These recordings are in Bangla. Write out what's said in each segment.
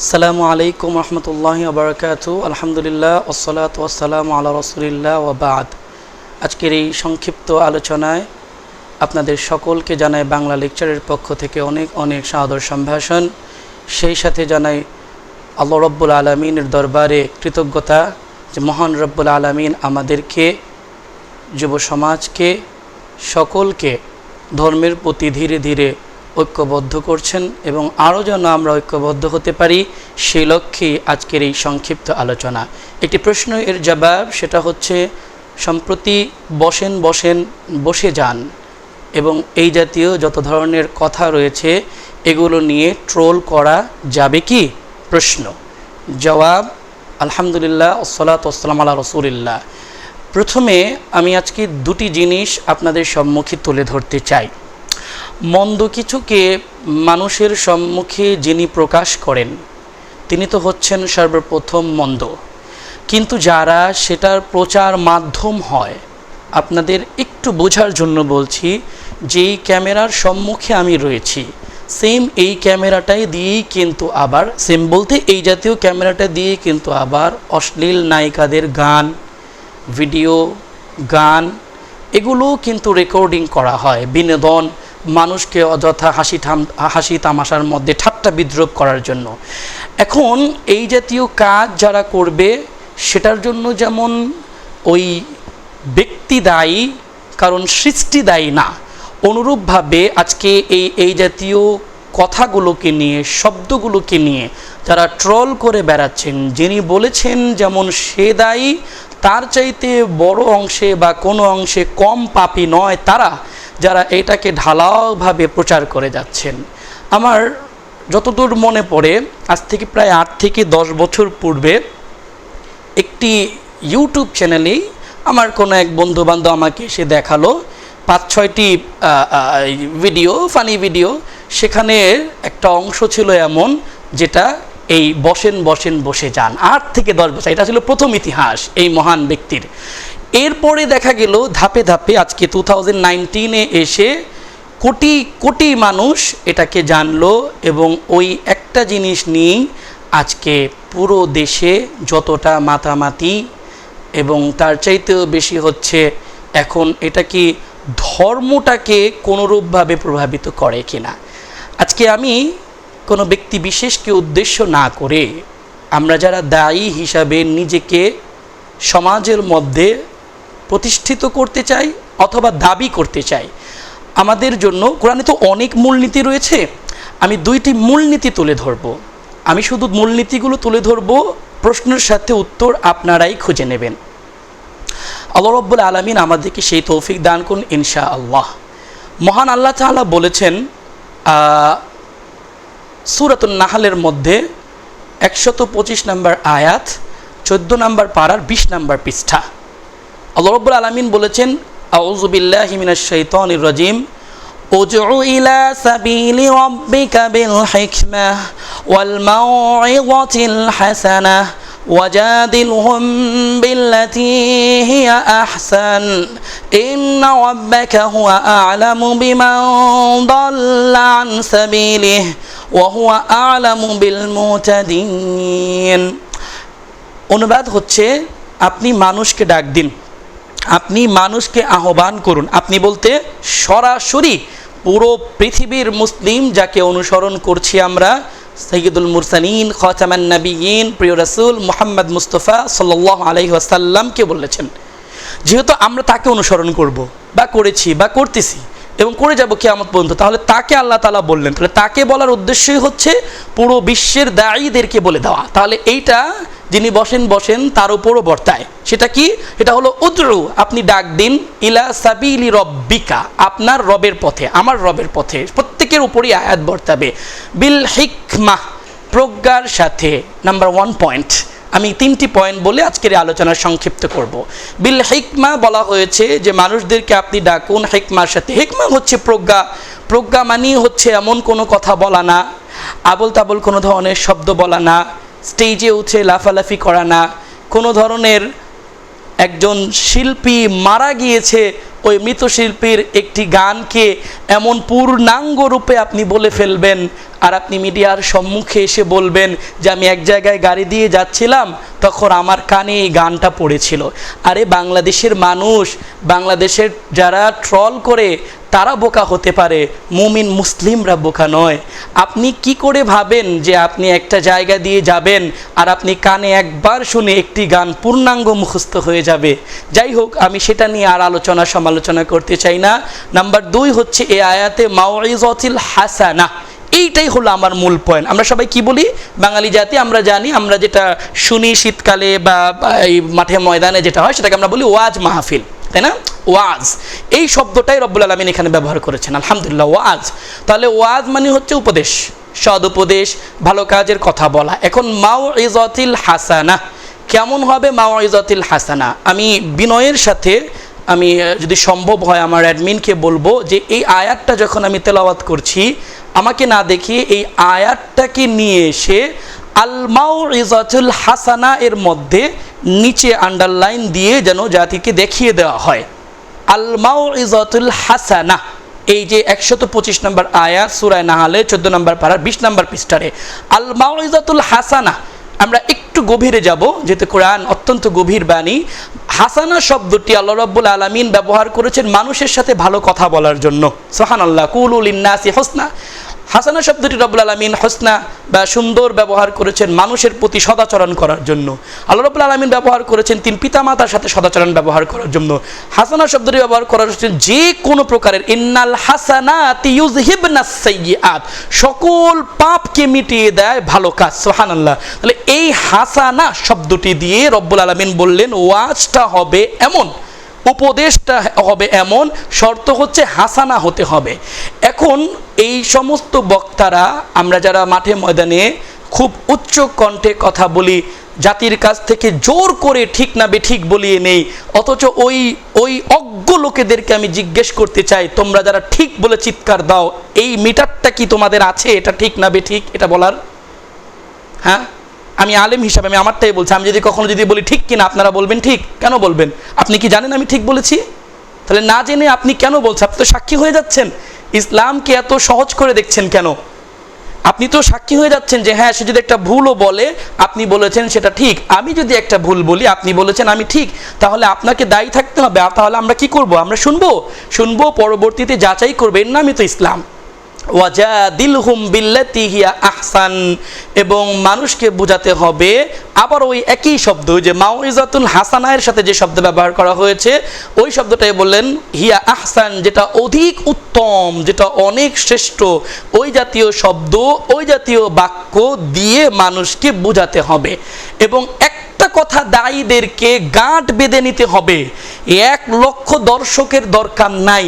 আসসালামু আলাইকুম রহমতুল্লাহি ওয়া বারাকাতুহু। আলহামদুলিল্লাহ ওয়াসসালাতু ওয়াসসালামু আলা রাসূলিল্লাহ ওয়া বা'দ। আজকের এই সংক্ষিপ্ত আলোচনায় আপনাদের সকলকে জানাই বাংলা লেকচারের পক্ষ থেকে অনেক অনেক সাদর সম্ভাষণ। সেই সাথে জানাই আল্লাহ রব্বুল আলামিনের দরবারে কৃতজ্ঞতা যে মহান রব্বুল আলামিন আমাদেরকে, যুব সমাজকে, সকলকে ধর্মের প্রতি ধীরে ধীরে ঐক্যবদ্ধ করছেন এবং আরও যেন আমরা ঐক্যবদ্ধ হতে পারি সেই লক্ষ্যে আজকের এই সংক্ষিপ্ত আলোচনা। একটি প্রশ্ন এর জবাব, সেটা হচ্ছে সম্প্রতি বসে যান এবং এই জাতীয় যত ধরনের কথা রয়েছে এগুলো নিয়ে ট্রোল করা যাবে কি? প্রশ্ন। জবাব, আলহামদুলিল্লাহ ওয়াসসালাতু ওয়াসসালামু আলা রাসূলিল্লাহ। প্রথমে আমি আজকে দুটি জিনিস আপনাদের সম্মুখে তুলে ধরতে চাই। মন্দ কিছুকে মানুষের সম্মুখে যিনি প্রকাশ করেন তিনি তো হচ্ছেন সর্বপ্রথম মন্দ, কিন্তু যারা সেটার প্রচার মাধ্যম হয়, আপনাদের একটু বোঝার জন্য বলছি, যেই ক্যামেরার সম্মুখে আমি রয়েছি সেম এই ক্যামেরাটাই দিয়েই কিন্তু আবার সেম বলতে এই জাতীয় ক্যামেরাটা দিয়ে কিন্তু আবার অশ্লীল নায়িকাদের গান, ভিডিও, গান এগুলোও কিন্তু রেকর্ডিং করা হয় বিনোদন, মানুষকে অযথা হাসি তামাশার মধ্যে ঠাট্টা বিদ্রূপ করার জন্য। এখন এই জাতীয় কাজ যারা করবে সেটার জন্য যেমন ওই ব্যক্তি দায়ী, কারণ সৃষ্টি দায়ী না, অনুরূপভাবে আজকে এই জাতীয় কথাগুলোকে নিয়ে, শব্দগুলোকে নিয়ে যারা ট্রল করে বেড়াচ্ছেন, যিনি বলেছেন যেমন সে দায়ী, তার চাইতে বড় অংশে বা কোনো অংশে কম পাপী নয় তারা যারা এটাকে ঢালাওভাবে প্রচার করে যাচ্ছেন। আমার যতদূর মনে পড়ে, আজ থেকে প্রায় 8 থেকে 10 বছর পূর্বে একটি ইউটিউব চ্যানেলেই আমার কোনো এক বন্ধুবান্ধব আমাকে এসে দেখালো 5-6টি ভিডিও, ফানি ভিডিও। সেখানে একটা অংশ ছিল এমন যেটা এই বসে যান 8 থেকে 10 বছর, এটা ছিল প্রথম ইতিহাস এই মহান ব্যক্তির। এরপরে দেখা গেল ধাপে ধাপে আজকে 2019-এ এসে কোটি কোটি মানুষ এটাকে জানলো এবং ওই একটা জিনিস নিয়েই আজকে পুরো দেশে যতটা মাতামাতি এবং তার চাইতেও বেশি হচ্ছে এখন এটা কি ধর্মটাকে কোনোরূপভাবে প্রভাবিত করে কিনা। আজকে আমি কোনো ব্যক্তি বিশেষকে উদ্দেশ্য না করে আমরা যারা দায়ী হিসাবে নিজেকে সমাজের মধ্যে প্রতিষ্ঠিত করতে চাই অথবা দাবি করতে চাই, আমাদের জন্য কোরআনে তো অনেক মূলনীতি রয়েছে। আমি 2টি মূলনীতি তুলে ধরব। আমি শুধু মূলনীতিগুলো তুলে ধরব, প্রশ্নের সাথে উত্তর আপনারাই খুঁজে নেবেন। আল্লাহ রাব্বুল আলামিন আমাদেরকে সেই তৌফিক দান করুন ইনশাআল্লাহ। মহান আল্লাহ তাআলা বলেছেন সূরাতুন নাহলের মধ্যে 125 নম্বর আয়াত, 14 নম্বর পারার 20 নম্বর পৃষ্ঠা। আল্লাহ রাব্বুল আলামিন বলেছেন, আউযু বিল্লাহি মিনাশ শাইতানির রাজিম, উদউ ইলা সাবিলি রাব্বিকা বিল হিকমাহ ওয়াল মাউইযাতিল হাসানাহ ওয়াজাদিলহুম বিল্লাতী হিয়া আহসান ইন্না রাব্বাকা হুয়া আ'লামু বিমান দাল্লা আন সাবিলিহি ওয়া হুয়া আ'লামু বিল মুহতাদিন। অনুবাদ হচ্ছে, আপনি মানুষকে ডাক দিন, আপনি মানুষকে আহ্বান করুন। আপনি বলতে সরাসরি পুরো পৃথিবীর মুসলিম যাকে অনুসরণ করছি আমরা, সাইয়্যিদুল মুরসালিন, খাতামান নবিয়্যিন, প্রিয় রাসূল মুহাম্মদ মুস্তাফা সাল্লাল্লাহু আলাইহি ওয়াসাল্লামকে বলেছেন। যেহেতু আমরা তাকে অনুসরণ করব বা করেছি বা করতেছি এবং করে যাব কিয়ামত পর্যন্ত, তাহলে তাকে আল্লাহ তাআলা বললেন, তাহলে তাকে বলার উদ্দেশ্যই হচ্ছে পুরো বিশ্বের দায়ীদেরকে বলে দেওয়া। তাহলে এইটা যিনি বসেন তার উপরও বর্তায়। সেটা কি? এটা হলো উদউ, আপনি ডাক দিন, ইলা সাবিলি রব্বিকা, আপনার রবের পথে, আমার রবের পথে। প্রত্যেকের উপরই আয়াত বর্তাবে। বিল হিকমাহ, প্রজ্ঞার সাথে। নাম্বার 1 পয়েন্ট, আমি 3টি পয়েন্ট বলে আজকের আলোচনা সংক্ষিপ্ত করব। বিল হিকমা বলা হয়েছে যে মানুষদেরকে আপনি ডাকুন হিকমার সাথে। হিকমা হচ্ছে প্রজ্ঞা। প্রজ্ঞা মানেই হচ্ছে এমন কোনো কথা বলা না, আবল তাবল কোনো ধরনের শব্দ বলা না, স্টেজে উঠে লাফালাফি করা না, কোনো ধরনের একজন শিল্পী মারা গিয়েছে ওই মৃৎশিল্পীর একটি গানকে এমন পূর্ণাঙ্গ রূপে আপনি বলে ফেলবেন, আর আপনি মিডিয়ার সম্মুখে এসে বলবেন যে আমি এক জায়গায় গাড়ি দিয়ে যাচ্ছিলাম, তখন আমার কানে এই গানটা পড়েছিল। আরে বাংলাদেশের মানুষ, বাংলাদেশের যারা ট্রল করে তারা বোকা হতে পারে, মুমিন মুসলিমরা বোকা নয়। আপনি কি করে ভাবেন যে আপনি একটা জায়গা দিয়ে যাবেন আর আপনি কানে একবার শুনে একটি গান পূর্ণাঙ্গ মুখস্থ হয়ে যাবে? যাই হোক, আমি সেটা নিয়ে আর আলোচনা সমালোচনা করতে চাই না। নাম্বার 2 হচ্ছে এই আয়াতে মাউইজাতুল হাসানা, এইটাই হলো আমার মূল পয়েন্ট। আমরা সবাই কি বলি, বাঙালি জাতি আমরা জানি, আমরা যেটা শুনি শীতকালে বা এই মাঠে ময়দানে যেটা হয় সেটাকে আমরা বলি ওয়াজ মাহফিল, তাই না? ওয়াজ, এই শব্দটাই রব্বুল আলামিন এখানে ব্যবহার করেছেন, আলহামদুলিল্লাহ। ওয়াজ, তাহলে ওয়াজ মানে হচ্ছে উপদেশ, সদ উপদেশ, ভালো কাজের কথা বলা। এখন মাউইজাতুল হাসানা কেমন হবে? মাউইজাতুল হাসানা আমি বিনয়ের সাথে, আমি যদি সম্ভব হয় আমার অ্যাডমিনকে বলবো যে এই আয়াতটা যখন আমি তেলাওয়াত করছি, আমাকে না দেখিয়ে এই আয়াতটাকে নিয়ে এসে আল মাউইজাতুল হাসানা এর মধ্যে নিচে আন্ডারলাইন দিয়ে যেন জাতিকে দেখিয়ে দেওয়া হয়। আল মাউইজাতুল হাসানা, এই যে 125 নম্বর আয়াত সূরা নাহলে 14 নম্বর পারার 20 নম্বর পৃষ্ঠারে আল মাউইজাতুল হাসানা। আমরা একটু গভীরে যাব, যেহেতু কোরআন অত্যন্ত গভীর বাণী। হাসানা শব্দটি আল্লাহ রাব্বুল আলামিন ব্যবহার করেছেন মানুষের সাথে ভালো কথা বলার জন্য। সুবহানাল্লাহ, কুলু লিন্নাসি হুসনা। হাসানা শব্দটি রব্বুল আলামিন হোসনা বা সুন্দর ব্যবহার করেছেন মানুষের প্রতি সদাচরণ করার জন্য। আল্লাহ রাব্বুল আলামিন ব্যবহার করেছেন তিন পিতামাতার সাথে সদাচরণ ব্যবহার করার জন্য। হাসানা শব্দটি ব্যবহার করার জন্য যে কোনো প্রকারের ইন্নাল হাসানাতি ইউযহিবনাস সাইয়্যাত, সকল পাপকে মিটিয়ে দেয় ভালো কাজ। সুবহানাল্লাহ। তাহলে এই হাসানা শব্দটি দিয়ে রব্বুল আলামিন বললেন ওয়াজটা হবে এমন, উপদেশটা হবে এমন, শর্ত হচ্ছে হাসানা হতে হবে। এখন এই সমস্ত বক্তারা, আমরা যারা মাঠে ময়দানে খুব উচ্চ কণ্ঠে কথা বলি, জাতির কাছ থেকে জোর করে ঠিক না বেঠিক বলিয়ে নেই, অথচ ওই অজ্ঞ লোকেদেরকে আমি জিজ্ঞেস করতে চাই, তোমরা যারা ঠিক বলে চিৎকার দাও, এই মিটারটা কি তোমাদের আছে এটা ঠিক না বেঠিক এটা বলার? হ্যাঁ, আমি আলেম হিসাবে আমি আমারটাই বলছি। আমি যদি কখনো যদি বলি ঠিক কিনা, আপনারা বলবেন ঠিক। কেন বলবেন? আপনি কি জানেন আমি ঠিক বলেছি? তাহলে না জেনে আপনি কেন বলছেন? আপনি তো সাক্ষী হয়ে যাচ্ছেন। ইসলামকে এত সহজ করে দেখছেন কেন? আপনি তো সাক্ষী হয়ে যাচ্ছেন যে হ্যাঁ, সে যদি একটা ভুলও বলে আপনি বলেছেন সেটা ঠিক, আমি যদি একটা ভুল বলি আপনি বলেছেন আমি ঠিক, তাহলে আপনাকে দায়ী থাকতে হবে। তাহলে আমরা কি করব? আমরা শুনবো, পরবর্তীতে যাচাই করবো। এর নামই তো ইসলাম। ওয়াজাদিলহুম বিল্লাতি হিয়া আহসান, এবং মানুষকে বোঝাতে হবে। আবার ওই একই শব্দ, যে মাউইজাতুল হাসানায়ের সাথে যে শব্দ ব্যবহার করা হয়েছে ওই শব্দটাই বললেন হিয়া আহসান, যেটা অধিক উত্তম, যেটা অনেক শ্রেষ্ঠ, ওই জাতীয় শব্দ, ওই জাতীয় বাক্য দিয়ে মানুষকে বোঝাতে হবে। এবং একটা কথা দায়ীদেরকে গাঁট বেঁধে নিতে হবে। 1 লক্ষ দর্শকের দরকার নাই,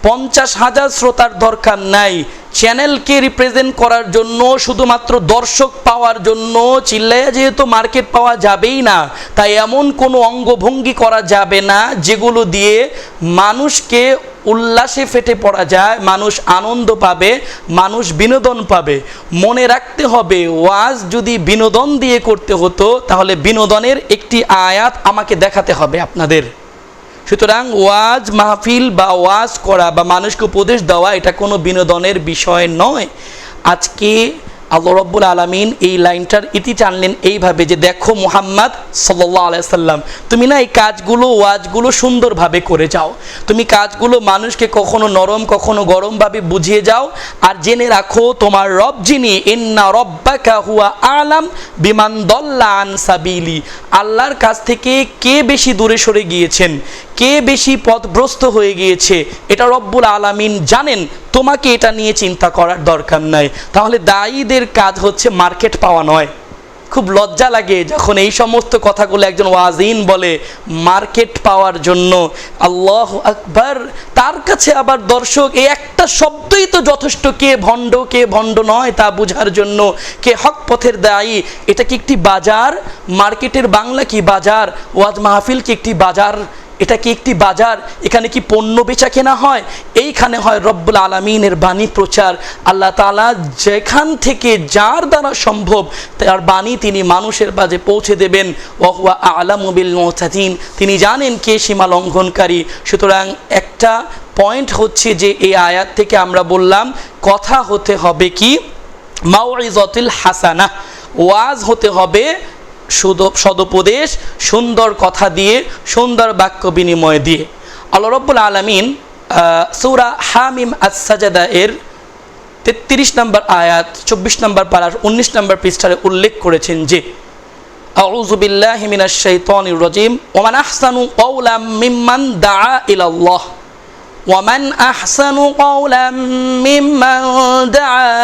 50,000 শ্রোতার দরকার নাই। চ্যানেলকে রিপ্রেজেন্ট করার জন্য, শুধুমাত্র দর্শক পাওয়ার জন্য চিল্লাইয়া যেহেতু মার্কেট পাওয়া যাবেই না, তাই এমন কোনো অঙ্গভঙ্গি করা যাবে না যেগুলো দিয়ে মানুষকে উল্লাসে ফেটে পড়া যায়, মানুষ আনন্দ পাবে, মানুষ বিনোদন পাবে। মনে রাখতে হবে, ওয়াজ যদি বিনোদন দিয়ে করতে হতো তাহলে বিনোদনের একটি আয়াত আমাকে দেখাতে হবে আপনাদের। সুতরাং ওয়াজ মাহফিল বা ওয়াজ করা বা মানুষকে উপদেশ দেওয়া এটা কোনো বিনোদনের বিষয় নয়। আজকে আল্লাহ রাব্বুল আলামিন এই লাইনটার ইতি টানলেন এইভাবে যে দেখো মুহাম্মদ সাল্লাল্লাহু আলাইহি সাল্লাম, তুমি না এই কাজগুলো, ওয়াজগুলো সুন্দরভাবে করে যাও, তুমি কাজগুলো মানুষকে কখনো নরম কখনো গরমভাবে বুঝিয়ে যাও। আর জেনে রাখো তোমার রব যিনি, ইন্না রব্বাকা হুয়া আলাম বিমান দল্লা আন সাবিলি, আল্লাহর কাছ থেকে কে বেশি দূরে সরে গিয়েছেন, কে বেশি পথভ্রষ্ট হয়ে গিয়েছে, এটা রব্বুল আলামিন জানেন। তোমাকে এটা নিয়ে চিন্তা করার দরকার নাই। তাহলে দায়ীদের কাজ হচ্ছে মার্কেট পাওয়া নয়। খুব লজ্জা লাগে যখন এই সমস্ত কথাগুলো একজন ওয়াজিন বলে মার্কেট পাওয়ার জন্য। আল্লাহু আকবার। তার কাছে আবার দর্শক এই একটা শব্দই তো যথেষ্ট, কে ভণ্ড নয় তা বোঝার জন্য, কে হক পথের দায়ী। এটা কি একটি বাজার? মার্কেটের বাংলা কি বাজার? ওয়াজ মাহফিল কি একটি বাজার? এটা কি একটি বাজার? এখানে কি পণ্য বেচা কেনা হয়? এইখানে হয় রব্বুল আলামিনের বাণী প্রচার। আল্লাহ তাআলা যেখান থেকে যার দ্বারা সম্ভব তার বাণী তিনি মানুষের মাঝে পৌঁছে দেবেন। ওয়া হুয়া আ'লামু বিল মুতাদিন, তিনি জানেন কে সীমা লঙ্ঘনকারী। সুতরাং একটা পয়েন্ট হচ্ছে যে এই আয়াত থেকে আমরা বললাম কথা হতে হবে কি মাউইজাতুল হাসানাহ, ওয়াজ হতে হবে সদুপদেশ, সুন্দর কথা দিয়ে, সুন্দর বাক্য বিনিময় দিয়ে। আল্লাহ রাব্বুল আলামিন সূরা হামিম আস-সাজদা এর 33 নম্বর আয়াত 24 নম্বর পারার 19 নম্বর পৃষ্ঠায় উল্লেখ করেছেন যে আউযু বিল্লাহি মিনাশ শাইতানির রাজিম ওয়া মান আহসানু কাওলাম মিম্মান দাআ ইলাল্লাহ ومن أحسن قولا ممن دعا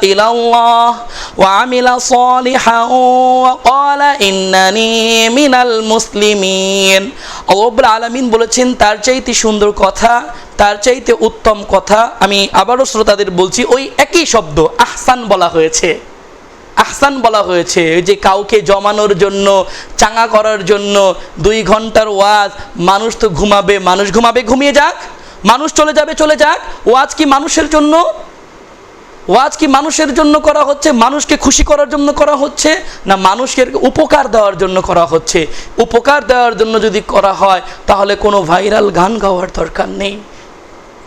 إلى الله وعمل صالحا وقال إنني من المسلمين। রব্বুল আলামিন বলেছেন তার চাইতে সুন্দর কথা, তার চাইতে উত্তম কথা, আমি আবারও শ্রোতাদের বলছি, ওই একই শব্দ আহসান বলা হয়েছে। আহসান বলা হয়েছে যে কাউকে জমানোর জন্য, চাঙা করার জন্য 2 ঘন্টার ওয়াজ, মানুষ তো ঘুমাবে, মানুষ ঘুমাবে, ঘুমিয়ে যাক, মানুষ চলে যাবে, চলে যাক। ওয়াজ কি মানুষের জন্য? ওয়াজ কি মানুষের জন্য করা হচ্ছে? মানুষকে খুশি করার জন্য করা হচ্ছে না মানুষকে উপকার দেওয়ার জন্য করা হচ্ছে? উপকার দেওয়ার জন্য যদি করা হয় তাহলে কোনো ভাইরাল গান গাওয়ার দরকার নেই।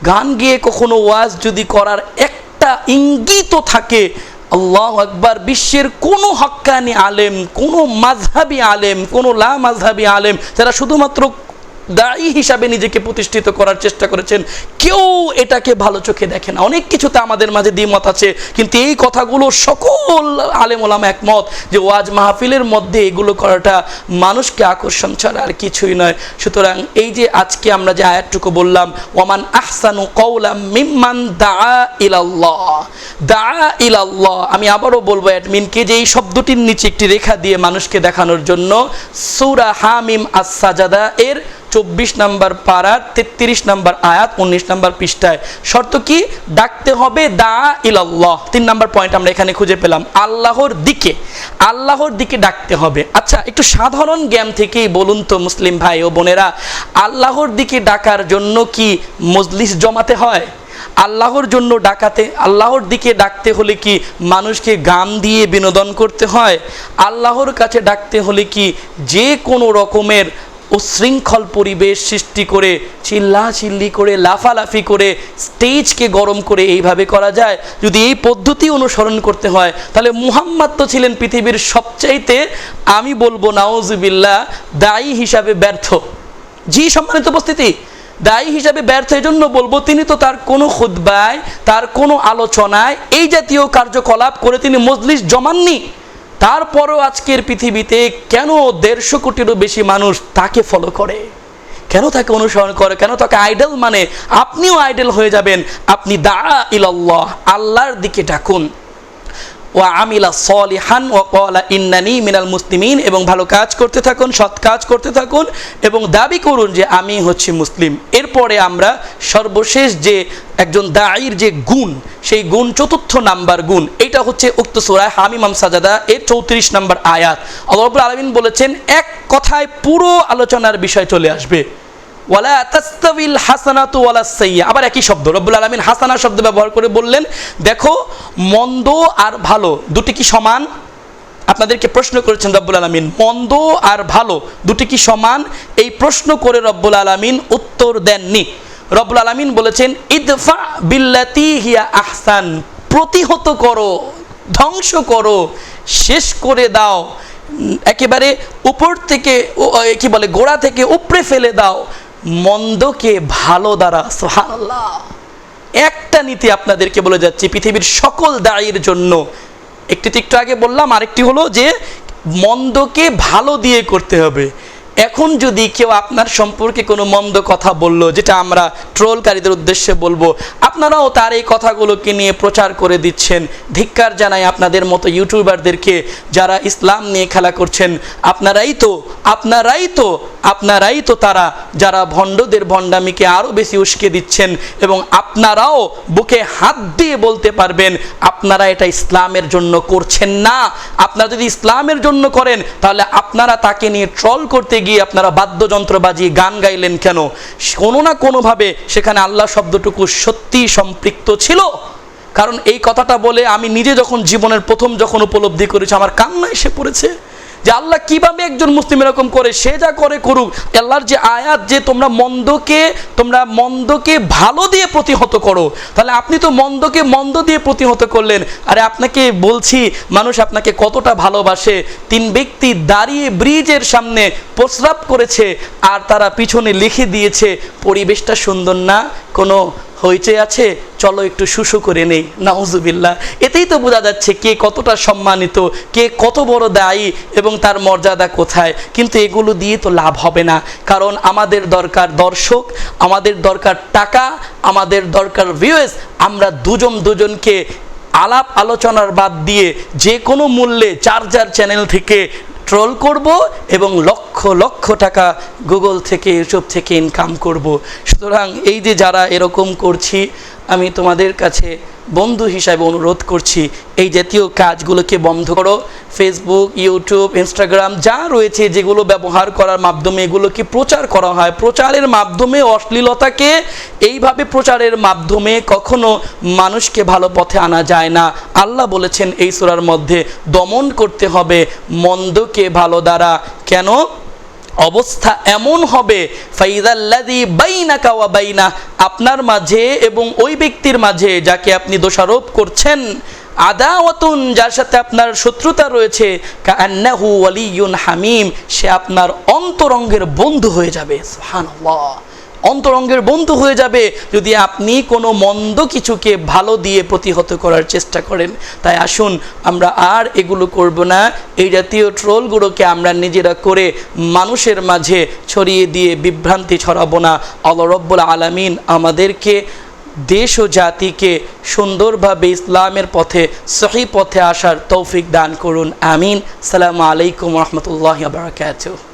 গান গিয়ে কখনো ওয়াজ যদি করার একটা ইঙ্গিতও থাকে, আল্লাহু আকবার, বিশ্বের কোনো হক্কানি আলেম, কোনো মাযহাবি আলেম, কোনো লা মাযহাবি আলেম যারা শুধুমাত্র দায়ী হিসাবে নিজেকে প্রতিষ্ঠিত করার চেষ্টা করেছেন, কেউ এটাকে ভালো চোখে দেখে না। অনেক কিছুতে আমাদের মাঝে দ্বিমত আছে, কিন্তু এই কথাগুলো সকল আলেম ওলামা একমত যে ওয়াজ মাহফিলের মধ্যে এগুলো করাটা মানুষকে আকর্ষণ ছাড়া আর কিছুই নয়। সুতরাং এই যে আজকে আমরা যে আয়াতটুকু বললাম, ওয়ামান আহসানু কাওলাম মিম্মান দাআ ইলাল্লাহ, দাআ ইলাল্লাহ, আমি আবারও বলবো অ্যাডমিনকে যে এই শব্দটির নিচে একটি রেখা দিয়ে মানুষকে দেখানোর জন্য সূরা হামিম আস-সাজদা এর 24 নম্বর পারার 33 নম্বর আয়াত 19 নম্বর পৃষ্ঠায় শর্ত কি? ডাকতে হবে দা ইলাল্লাহ। 3 নম্বর পয়েন্ট আমরা এখানে খুঁজে পেলাম, আল্লাহর দিকে, আল্লাহর দিকে ডাকতে হবে। আচ্ছা, একটু সাধারণ জ্ঞান থেকেই বলুন তো মুসলিম ভাই ও বোনেরা, আল্লাহর দিকে ডাকার জন্য কি মজলিস জমাতে হয়? আল্লাহর জন্য ডাকাতে, আল্লাহর দিকে ডাকতে হলে কি মানুষকে গান দিয়ে বিনোদন করতে হয়? আল্লাহর কাছে ডাকতে হলে কি যে কোনো রকমের উশৃঙ্খল পরিবেশ সৃষ্টি করে, চিল্লাচিল্লি করে, লাফালাফি করে, স্টেজকে গরম করে এইভাবে করা যায়? যদি এই পদ্ধতি অনুসরণ করতে হয় তাহলে মুহাম্মদ তো ছিলেন পৃথিবীর সবচাইতে, আমি বলবো নাউজুবিল্লাহ, দায়ী হিসাবে ব্যর্থ। জি সম্মানিত উপস্থিতি, দায়ী হিসাবে ব্যর্থ এজন্য বলবো, তিনি তো তার কোনো খুতবায়, তার কোনো আলোচনায় এই জাতীয় কার্যকলাপ করে তিনি মজলিস জমাননি। তারপরও আজকের পৃথিবীতে কেন 150 কোটিরও বেশি মানুষ তাকে ফলো করে, কেন তাকে অনুসরণ করে, কেন তাকে আইডল মানে? আপনিও আইডল হয়ে যাবেন। আপনি দাআ ইলাল্লাহ, আল্লাহর দিকে ডাকুন। ওয়া আমিলা সলিহান ওয়া ক্বালা ইন্নানি মিনাল মুসলিমিন, এবং ভালো কাজ করতে থাকুন, সৎ কাজ করতে থাকুন এবং দাবি করুন যে আমি হচ্ছি মুসলিম। এরপরে আমরা সর্বশেষ যে একজন দায়ীর যে গুণ, সেই গুণ 4র্থ নাম্বার গুণ, এটা হচ্ছে উক্ত সূরা হামিম সাজাদা এর 34 নম্বর আয়াত। আল্লাহ রাব্বুল আলামিন বলেছেন, এক কথায় পুরো আলোচনার বিষয় চলে আসবে, ওয়ালা তাস্তাবিল হাসানাতু ওয়ালা সাইয়্যা। আবার একই শব্দ রব্বুল আলামিন হাসানা শব্দ ব্যবহার করে বললেন, দেখো মন্দ আর ভালো দুটি কি সমান? আপনাদেরকে প্রশ্ন করেছেন রব্বুল আলামিন, মন্দ আর ভালো দুটি কি সমান? এই প্রশ্ন করে রব্বুল আলামিন উত্তর দেননি। রব্বুল আলামিন বলেছেন, ইদফা বিল্লাতি হিয়া আহসান, প্রতিহত করো, ধ্বংস করো, শেষ করে দাও, একেবারে উপর থেকে কি বলে গোড়া থেকে উপড়ে ফেলে দাও মন্দকে ভালো দ্বারা। সুবহানাল্লাহ, একটা নীতি আপনাদেরকে বলে যাচ্ছি পৃথিবীর সকল দায়ীর জন্য। একটি একটু আগে বললাম, আরেকটি হলো যে মন্দকে ভালো দিয়ে করতে হবে। এখন যদি কেউ আপনার সম্পর্কে কোনো মন্দ কথা বলল, যেটা আমরা ট্রোলকারীদের উদ্দেশ্যে বলবো, আপনারাও তার এই কথাগুলোকে নিয়ে প্রচার করে দিচ্ছেন। ধিক্কার জানাই আপনাদের মতো ইউটিউবারদেরকে যারা ইসলাম নিয়ে খেলা করছেন। আপনারাই তো তারা যারা ভণ্ডদের ভণ্ডামিকে আরও বেশি উস্কে দিচ্ছেন, এবং আপনারাও বুকে হাত দিয়ে বলতে পারবেন আপনারা এটা ইসলামের জন্য করছেন না। আপনারা যদি ইসলামের জন্য করেন তাহলে আপনারা তাকে নিয়ে ট্রল করতে গিয়ে আপনারা বাদ্যযন্ত্র বাজিয়ে গান গাইলেন কেন? কোনো না কোনোভাবে সেখানে আল্লাহ শব্দটুকু সত্যি সম্পৃক্ত ছিল। কারণ এই কথাটা বলে আমি নিজে যখন জীবনের প্রথম যখন উপলব্ধি করেছি, আমার কান্না এসে পড়েছে যে আল্লাহ কিভাবে একজন মুসলিম এরকম করে, সে যা করে করুক। আল্লাহর যে আয়াত যে তোমরা মন্দকে ভালো দিয়ে প্রতিহত করো, তাহলে আপনি তো মন্দকে মন্দ দিয়ে প্রতিহত করলেন। আরে আপনাকে বলছি, মানুষ আপনাকে কতটা ভালোবাসে। 3 ব্যক্তি দাঁড়িয়ে ব্রিজের সামনে প্রস্রাব করেছে আর তারা পিছনে লিখে দিয়েছে, পরিবেশটা সুন্দর না, কোনো হইচই আছে, চলো একটু শুশু করে নেই। নাউজুবিল্লাহ। এতেই তো বোঝা যাচ্ছে কে কতটা সম্মানিত, কে কত বড় দায়ী এবং তার মর্যাদা কোথায়। কিন্তু এগুলো দিয়ে তো লাভ হবে না, কারণ আমাদের দরকার দর্শক, আমাদের দরকার টাকা, আমাদের দরকার ভিউয়ার্স। আমরা দুজনকে আলাপ আলোচনার বাদ দিয়ে যে কোনো মূল্যে চার্জার চ্যানেল থেকে ট্রোল করব এবং লক্ষ লক্ষ টাকা গুগল থেকে ইউটিউব থেকে ইনকাম করব। সুতরাং এই যে যারা এরকম করছি, আমি তোমাদের কাছে বন্ধু হিসাবে অনুরোধ করছি, এই জাতীয় কাজগুলোকে বন্ধ করো। ফেসবুক, ইউটিউব, ইনস্টাগ্রাম যা রয়েছে, যেগুলো ব্যবহার করার মাধ্যমে এগুলোকে প্রচার করা হয়, প্রচারের মাধ্যমে অশ্লীলতাকে এইভাবে প্রচারের মাধ্যমে কখনো মানুষকে ভালো পথে আনা যায় না। আল্লাহ বলেছেন এই সূরার মধ্যে, দমন করতে হবে মন্দকে ভালো দ্বারা। কেন? অবস্থা এমন হবে, ফাইযাল্লাযী বাইনাকা ওয়া বাইনা, আপনার মাঝে এবং ওই ব্যক্তির মাঝে যাকে আপনি দোষারোপ করছেন, আদাওয়াতুন, যার সাথে আপনার শত্রুতা রয়েছে, কাআন্নাহু ওয়ালিয়্যুন হামীম, সে আপনার অন্তরঙ্গের বন্ধু হয়ে যাবে। সুবহানাল্লাহ। অন্তরঙ্গের বন্ধু হয়ে যাবে যদি আপনি কোনো মন্দ কিছুকে ভালো দিয়ে প্রতিহত করার চেষ্টা করেন। তাই আসুন আমরা আর এগুলো করব না। এই জাতীয় ট্রোলগুলোকে আমরা নিজেরা করে মানুষের মাঝে ছড়িয়ে দিয়ে বিভ্রান্তি ছড়াবো না। আল্লাহ রাব্বুল আলামিন আমাদেরকে, দেশ ও জাতিকে সুন্দরভাবে ইসলামের পথে, সহি পথে আসার তৌফিক দান করুন। আমিন। আসসালামু আলাইকুম ওয়া রাহমাতুল্লাহি ওয়া বারাকাতুহু।